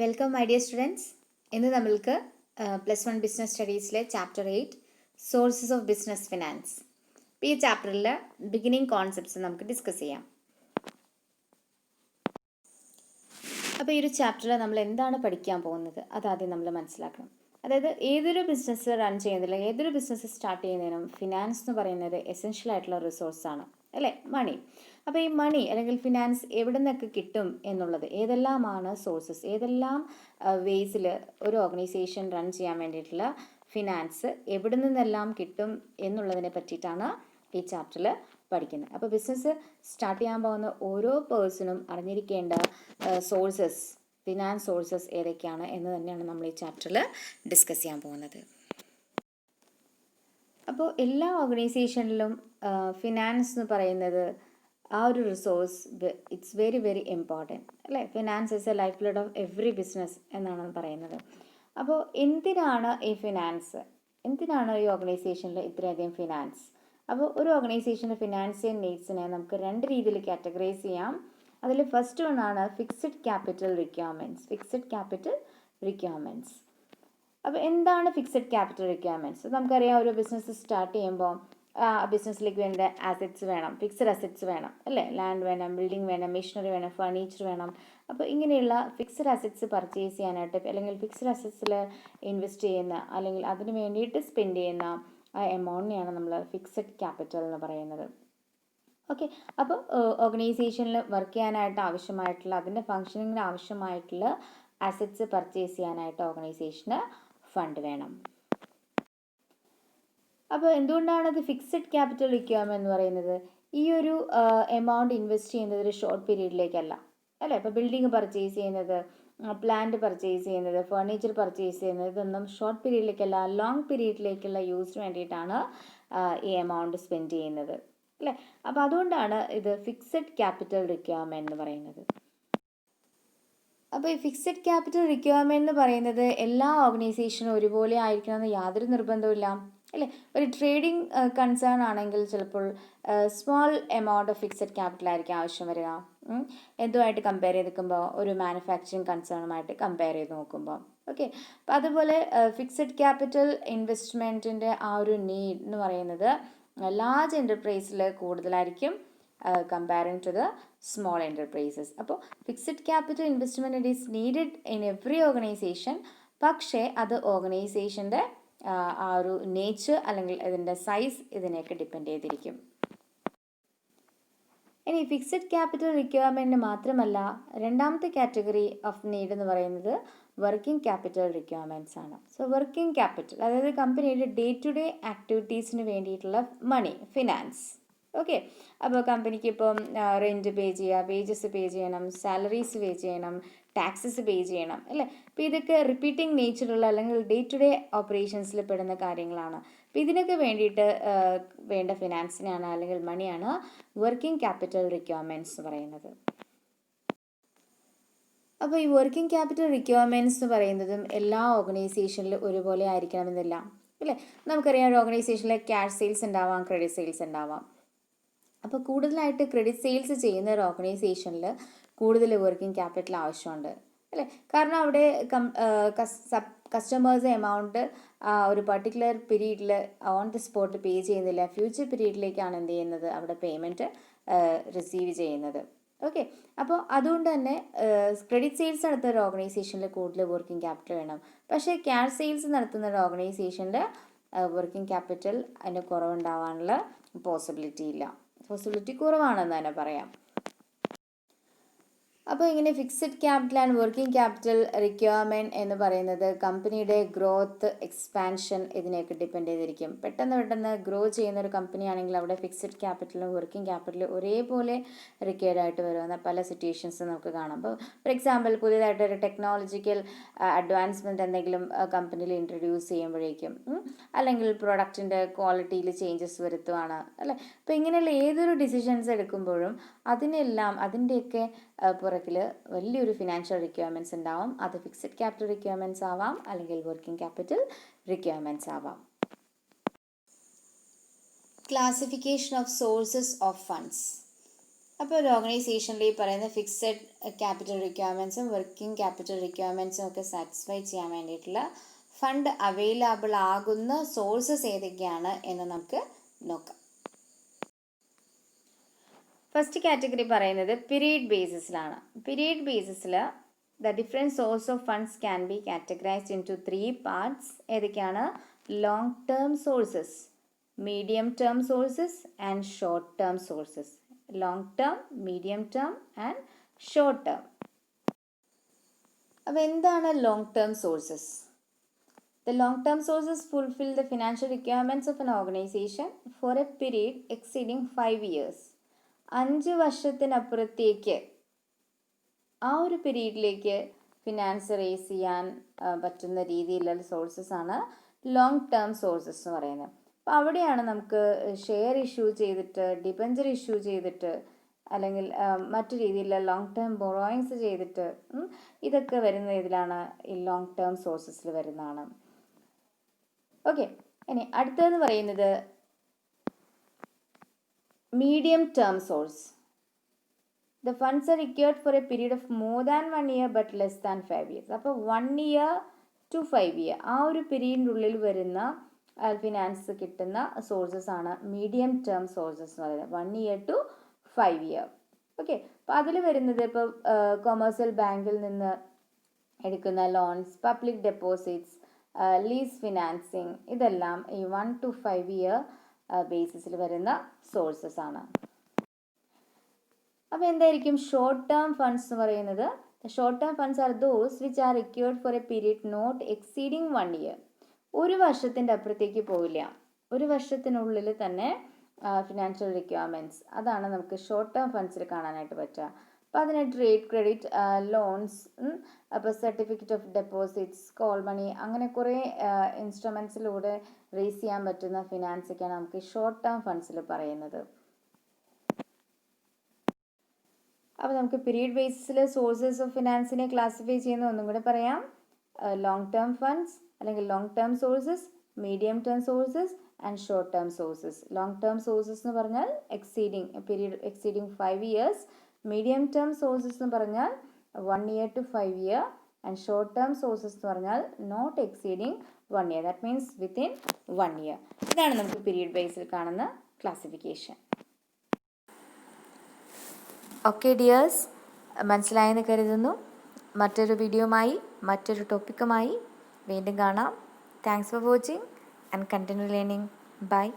Welcome my dear students. ഇന്ന് നമ്മൾക്ക് +1 business സ്റ്റഡീസിലെ chapter 8 sources of business finance. ഈ ചാപ്റ്ററിൽ ബിഗിനിങ് കോൺസെപ്റ്റ്സ് നമുക്ക് ഡിസ്കസ് ചെയ്യാം. അപ്പോൾ ഈ ഒരു ചാപ്റ്ററിൽ നമ്മൾ എന്താണ് പഠിക്കാൻ പോകുന്നത് അതാദ്യം നമ്മൾ മനസ്സിലാക്കണം. അതായത് ഏതൊരു ബിസിനസ് റൺ ചെയ്യുന്നതിലും ഏതൊരു ബിസിനസ് സ്റ്റാർട്ട് ചെയ്യുന്നതിനും ഫിനാൻസ് എന്ന് പറയുന്നത് എസെൻഷ്യൽ ആയിട്ടുള്ള റിസോഴ്സാണ്, അല്ലേ? മണി. അപ്പോൾ ഈ മണി അല്ലെങ്കിൽ ഫിനാൻസ് എവിടെ നിന്നൊക്കെ കിട്ടും എന്നുള്ളത്, ഏതെല്ലാമാണ് സോഴ്സസ്, ഏതെല്ലാം വേസിൽ ഒരു ഓർഗനൈസേഷൻ റൺ ചെയ്യാൻ വേണ്ടിയിട്ടുള്ള ഫിനാൻസ് എവിടെ നിന്നെല്ലാം കിട്ടും എന്നുള്ളതിനെ പറ്റിയിട്ടാണ് ഈ ചാപ്റ്ററിൽ പഠിക്കുന്നത്. അപ്പോൾ ബിസിനസ് സ്റ്റാർട്ട് ചെയ്യാൻ പോകുന്ന ഓരോ പേഴ്സണും അറിഞ്ഞിരിക്കേണ്ട സോഴ്സസ്, ഫിനാൻസ് സോഴ്സസ് ഏതൊക്കെയാണ് എന്ന് തന്നെയാണ് നമ്മൾ ഈ ചാപ്റ്ററിൽ ഡിസ്കസ് ചെയ്യാൻ പോകുന്നത്. അപ്പോൾ എല്ലാ ഓർഗനൈസേഷനിലും ഫിനാൻസ് എന്ന് പറയുന്നത് ആ ഒരു resource it's very very important, അല്ലേ? Finance is a life blood of every business എന്നാണ് പറയുന്നത്. അപ്പോൾ എന്തിനാണ് ഈ ഫിനാൻസ്, എന്തിനാണ് ഈ ഓർഗനൈസേഷനിൽ ഇത്രയധികം ഫിനാൻസ്? അപ്പോൾ ഒരു ഓർഗനൈസേഷൻ്റെ ഫിനാൻഷ്യൽ നീഡ്സിനെ നമുക്ക് രണ്ട് രീതിയിൽ കാറ്റഗറൈസ് ചെയ്യാം. അതിൽ ഫസ്റ്റ് വണ്ണാണ് fixed capital requirements. Fixed capital requirements. അപ്പോൾ എന്താണ് ഫിക്സഡ് ക്യാപിറ്റൽ റിക്വയർമെൻറ്റ്സ്? നമുക്കറിയാം, ഒരു ബിസിനസ് സ്റ്റാർട്ട് ചെയ്യുമ്പോൾ ബിസിനസ്സിലേക്ക് വേണ്ട അസറ്റ്സ് വേണം, ഫിക്സഡ് അസറ്റ്സ് വേണം, അല്ലേ? ലാൻഡ് വേണം, ബിൽഡിംഗ് വേണം, മെഷീനറി വേണം, ഫർണിച്ചർ വേണം. അപ്പോൾ ഇങ്ങനെയുള്ള ഫിക്സഡ് അസറ്റ്സ് പർച്ചേസ് ചെയ്യാനായിട്ട് അല്ലെങ്കിൽ ഫിക്സഡ് അസറ്റ്സിൽ ഇൻവെസ്റ്റ് ചെയ്യുന്ന അല്ലെങ്കിൽ അതിന് വേണ്ടിയിട്ട് സ്പെൻഡ് ചെയ്യുന്ന ആ എമൗണ്ടിനെയാണ് നമ്മൾ ഫിക്സഡ് ക്യാപിറ്റൽ എന്ന് പറയുന്നത്. ഓക്കെ. അപ്പോൾ ഓർഗനൈസേഷനിൽ വർക്ക് ചെയ്യാനായിട്ട് ആവശ്യമായിട്ടുള്ള, അതിൻ്റെ ഫങ്ഷനിങ്ങിന് ആവശ്യമായിട്ടുള്ള അസറ്റ്സ് പർച്ചേസ് ചെയ്യാനായിട്ട് ഓർഗനൈസേഷന് ഫണ്ട് വേണം. അപ്പോൾ എന്തുകൊണ്ടാണ് അത് ഫിക്സഡ് ക്യാപിറ്റൽ റിക്വയർമെൻറ്റ് എന്ന് പറയുന്നത്? ഈ ഒരു എമൗണ്ട് ഇൻവെസ്റ്റ് ചെയ്യുന്നത് ഒരു ഷോർട്ട് പീരീഡിലേക്കല്ല, അല്ലേ? ഇപ്പോൾ ബിൽഡിംഗ് പർച്ചേസ് ചെയ്യുന്നത്, പ്ലാന്റ് പർച്ചേസ് ചെയ്യുന്നത്, ഫർണിച്ചർ പർച്ചേസ് ചെയ്യുന്നത്, ഇതൊന്നും ഷോർട്ട് പീരീഡിലേക്കല്ല, ലോങ് പീരീഡിലേക്കുള്ള യൂസിന് വേണ്ടിയിട്ടാണ് ഈ എമൗണ്ട് സ്പെൻഡ് ചെയ്യുന്നത്, അല്ലേ? അപ്പോൾ അതുകൊണ്ടാണ് ഇത് ഫിക്സഡ് ക്യാപിറ്റൽ റിക്വയർമെൻറ്റ് എന്ന് പറയുന്നത്. അപ്പോൾ ഈ ഫിക്സഡ് ക്യാപിറ്റൽ റിക്വയർമെൻറ്റ് എന്ന് പറയുന്നത് എല്ലാ ഓർഗനൈസേഷനും ഒരുപോലെ ആയിരിക്കണമെന്ന് യാതൊരു നിർബന്ധമില്ല, അല്ലേ? ഒരു ട്രേഡിംഗ് കൺസേൺ ആണെങ്കിൽ ചിലപ്പോൾ small amount of fixed capital ആയിരിക്കും ആവശ്യം വരിക. എന്തുമായിട്ട് കമ്പയർ ചെയ്ത് നോക്കുമ്പോൾ ഒരു മാനുഫാക്ചറിങ് കൺസേണുമായിട്ട് കമ്പയർ ചെയ്ത് നോക്കുമ്പോൾ. ഓക്കെ. അപ്പം അതുപോലെ ഫിക്സഡ് ക്യാപിറ്റൽ ഇൻവെസ്റ്റ്മെൻറ്റിൻ്റെ ആ ഒരു നീഡ് എന്ന് പറയുന്നത് ലാർജ് എൻ്റർപ്രൈസിൽ കൂടുതലായിരിക്കും comparing to the small enterprises. അപ്പോൾ fixed capital investment it is needed in every organisation. പക്ഷേ അത് ഓർഗനൈസേഷൻ്റെ ആ ഒരു നേച്ചർ അല്ലെങ്കിൽ ഇതിൻ്റെ സൈസ് ഇതിനെയൊക്കെ ഡിപ്പെൻഡ് ചെയ്തിരിക്കും. ഇനി ഫിക്സഡ് ക്യാപിറ്റൽ റിക്വയർമെൻറ്റ് മാത്രമല്ല, രണ്ടാമത്തെ കാറ്റഗറി ഓഫ് നീഡ് എന്ന് പറയുന്നത് വർക്കിംഗ് ക്യാപിറ്റൽ റിക്വയർമെൻറ്റ്സ് ആണ്. സോ വർക്കിംഗ് ക്യാപിറ്റൽ അതായത് കമ്പനിയുടെ ഡേ ടു ഡേ ആക്ടിവിറ്റീസിന് വേണ്ടിയിട്ടുള്ള മണി, ഫിനാൻസ്. ഓക്കെ. അപ്പോൾ കമ്പനിക്ക് ഇപ്പം റെൻറ്റ് പേ ചെയ്യുക, വേജസ് പേ ചെയ്യണം, സാലറീസ് പേ ചെയ്യണം, ടാക്സസ് പേ ചെയ്യണം, അല്ലേ? അപ്പോൾ ഇതൊക്കെ റിപ്പീറ്റിംഗ് നേച്ചറുള്ള അല്ലെങ്കിൽ ഡേ ടു ഡേ ഓപ്പറേഷൻസിൽ പെടുന്ന കാര്യങ്ങളാണ്. അപ്പോൾ ഇതിനൊക്കെ വേണ്ടിയിട്ട് വേണ്ട ഫിനാൻസിനാണ് അല്ലെങ്കിൽ മണിയാണ് വർക്കിംഗ് ക്യാപിറ്റൽ റിക്വയർമെൻറ്റ്സ് എന്ന് പറയുന്നത്. അപ്പോൾ ഈ വർക്കിംഗ് ക്യാപിറ്റൽ റിക്വയർമെൻറ്റ്സ് എന്ന് പറയുന്നതും എല്ലാ ഓർഗനൈസേഷനിലും ഒരുപോലെ ആയിരിക്കണമെന്നില്ല, അല്ലേ? നമുക്കറിയാം, ഒരു ഓർഗനൈസേഷനിൽ ക്യാഷ് സെയിൽസ് ഉണ്ടാവാം, ക്രെഡിറ്റ് സെയിൽസ് ഉണ്ടാവാം. അപ്പോൾ കൂടുതലായിട്ട് ക്രെഡിറ്റ് സെയിൽസ് ചെയ്യുന്ന ഒരു ഓർഗനൈസേഷനിൽ കൂടുതൽ വർക്കിംഗ് ക്യാപിറ്റൽ ആവശ്യമുണ്ട്, അല്ലേ? കാരണം അവിടെ കസ്റ്റമേഴ്സ് എമൗണ്ട് ഒരു പർട്ടിക്കുലർ പീരീഡിൽ ഓൺ ദി സ്പോട്ട് പേ ചെയ്യുന്നില്ല, ഫ്യൂച്ചർ പീരീഡിലേക്കാണ് എന്ത് ചെയ്യുന്നത്, അവിടെ പേയ്മെൻറ്റ് റിസീവ് ചെയ്യുന്നത്. ഓക്കെ. അപ്പോൾ അതുകൊണ്ട് തന്നെ ക്രെഡിറ്റ് സെയിൽസ് നടത്തുന്ന ഒരു ഓർഗനൈസേഷനിൽ കൂടുതൽ വർക്കിംഗ് ക്യാപിറ്റൽ വേണം. പക്ഷേ ക്യാഷ് സെയിൽസ് നടത്തുന്ന ഒരു ഓർഗനൈസേഷനിൽ വർക്കിംഗ് ക്യാപിറ്റൽ അതിന് കുറവുണ്ടാവാനുള്ള പോസിബിലിറ്റി കുറവാണെന്ന് തന്നെ പറയാം. അപ്പോൾ ഇങ്ങനെ fixed capital and working capital requirement എന്ന് പറയുന്നത് കമ്പനിയുടെ ഗ്രോത്ത്, എക്സ്പാൻഷൻ ഇതിനെയൊക്കെ ഡിപ്പെൻഡ് ചെയ്തിരിക്കും. പെട്ടെന്ന് ഗ്രോ ചെയ്യുന്ന ഒരു കമ്പനി ആണെങ്കിൽ അവിടെ ഫിക്സഡ് ക്യാപിറ്റലും വർക്കിംഗ് ക്യാപിറ്റലും ഒരേപോലെ റിക്വയർഡ് ആയിട്ട് വരുന്ന പല സിറ്റുവേഷൻസ് നമുക്ക് കാണാം. അപ്പോൾ ഫോർ എക്സാമ്പിൾ, പുതിയതായിട്ടൊരു ടെക്നോളജിക്കൽ അഡ്വാൻസ്മെൻറ്റ് എന്തെങ്കിലും കമ്പനിയിൽ ഇൻട്രൊഡ്യൂസ് ചെയ്യുമ്പോഴേക്കും, അല്ലെങ്കിൽ പ്രൊഡക്റ്റിൻ്റെ ക്വാളിറ്റിയിൽ ചേഞ്ചസ് വരുത്തുവാണ്, അല്ലേ? അപ്പോൾ ഇങ്ങനെയുള്ള ഏതൊരു ഡിസിഷൻസ് എടുക്കുമ്പോഴും അതിൻ്റെയൊക്കെ പുറകിൽ വലിയൊരു ഫിനാൻഷ്യൽ റിക്വയർമെൻറ്റ്സ് ഉണ്ടാവും. അത് ഫിക്സഡ് ക്യാപിറ്റൽ റിക്വയർമെൻറ്റ്സ് ആവാം അല്ലെങ്കിൽ വർക്കിംഗ് ക്യാപിറ്റൽ റിക്വയർമെൻറ്റ്സ് ആവാം. Classification of sources of funds. അപ്പോൾ ഒരു ഓർഗനൈസേഷനിൽ ഈ പറയുന്ന ഫിക്സഡ് ക്യാപിറ്റൽ റിക്വയർമെൻറ്റ്സും വർക്കിംഗ് ക്യാപിറ്റൽ റിക്വയർമെൻറ്റ്സും ഒക്കെ സാറ്റിസ്ഫൈ ചെയ്യാൻ വേണ്ടിയിട്ടുള്ള ഫണ്ട് അവൈലബിൾ ആകുന്ന സോഴ്സസ് ഏതൊക്കെയാണ് എന്ന് നമുക്ക് നോക്കാം. ഫസ്റ്റ് കാറ്റഗറി പറയുന്നത് പീരീഡ് ബേസിസിലാണ്. പീരീഡ് ബേസിസിൽ the different source of funds can be categorised into 3 parts. ഏതൊക്കെയാണ്? Long term sources, medium term sources and short term sources. Long term, medium term and short term. അപ്പോൾ എന്താണ് long term sources? The long-term sources fulfill the financial requirements of an organization for a period exceeding 5 years. 5 വർഷത്തിനപ്പുറത്തേക്ക് ആ ഒരു പീരീഡിലേക്ക് finance raise ചെയ്യാൻ പറ്റുന്ന രീതിയിലുള്ള sources ആണ് long term sources എന്ന് പറയുന്നത്. അപ്പോൾ അവിടെയാണ് നമുക്ക് ഷെയർ ഇഷ്യൂ ചെയ്തിട്ട്, ഡിബഞ്ചർ ഇഷ്യൂ ചെയ്തിട്ട്, അല്ലെങ്കിൽ മറ്റു രീതിയിലുള്ള ലോങ് ടേം ബോറോയിങ്സ് ചെയ്തിട്ട് ഇതൊക്കെ വരുന്ന ഇതിലാണ് ഈ ലോങ് ടേം സോഴ്സസിൽ വരുന്നതാണ്. ഓക്കെ, ഇനി അടുത്തതെന്ന് പറയുന്നത് medium term source. The funds R required for a period of more than 1 year but less than 5 years. അപ്പോൾ 1 year to 5 year ആ ഒരു പീരീഡിൻ്റെ ഉള്ളിൽ വരുന്ന ഫിനാൻസ് കിട്ടുന്ന സോഴ്സസ് ആണ് മീഡിയം ടേം സോഴ്സസ് എന്ന് പറയുന്നത്. 1 year to 5 year. ഓക്കെ, അപ്പോൾ അതിൽ വരുന്നത് ഇപ്പോൾ കൊമേഴ്സ്യൽ ബാങ്കിൽ നിന്ന് എടുക്കുന്ന loans, public deposits, lease financing, ഇതെല്ലാം ഈ 1 to 5 year ബേസിസിൽ വരുന്ന സോഴ്സസ് ആണ്. അപ്പോൾ എന്തായിരിക്കും ഷോർട്ട് ടേം ഫണ്ട്സ് എന്ന് പറയുന്നത്? Short term funds are those which are required for a period not exceeding 1 year. ഒരു വർഷത്തിൻ്റെ അപ്പുറത്തേക്ക് പോവില്ല, ഒരു വർഷത്തിനുള്ളിൽ തന്നെ ഫിനാൻഷ്യൽ റിക്വയർമെൻറ്റ്സ്, അതാണ് നമുക്ക് ഷോർട്ട് ടേം ഫണ്ട്സിൽ കാണാനായിട്ട് പറ്റുക. അപ്പോൾ അതിന് ട്രേഡ് ക്രെഡിറ്റ്, ലോൺസ്, അപ്പോൾ certificate of deposits, call money, അങ്ങനെ കുറേ ഇൻസ്ട്രുമെൻസിലൂടെ റേസ് ചെയ്യാൻ പറ്റുന്ന ഫിനാൻസൊക്കെയാണ് നമുക്ക് ഷോർട്ട് ടേം ഫണ്ട്സിൽ പറയുന്നത്. അപ്പോൾ നമുക്ക് പീരീഡ് ബേസിസിൽ സോഴ്സസ് ഓഫ് ഫിനാൻസിനെ ക്ലാസിഫൈ ചെയ്യുന്ന ഒന്നും കൂടെ പറയാം. ലോങ് ടേം ഫണ്ട്സ് അല്ലെങ്കിൽ long term sources, medium term sources and short term sources. Long term sources എന്ന് പറഞ്ഞാൽ period exceeding 5 years. Medium term sources എന്ന് പറഞ്ഞാൽ 1 year to 5 year. And short term sources എന്ന് പറഞ്ഞാൽ not exceeding 1 year. That means within 1 year. ഇതാണ് നമുക്ക് period ബേസിൽ കാണുന്ന classification. Okay dears, മനസ്സിലായെന്ന് കരുതുന്നു. മറ്റൊരു വീഡിയോയുമായി, മറ്റൊരു ടോപ്പിക്കുമായി വീണ്ടും കാണാം. Thanks for watching and continue learning. By.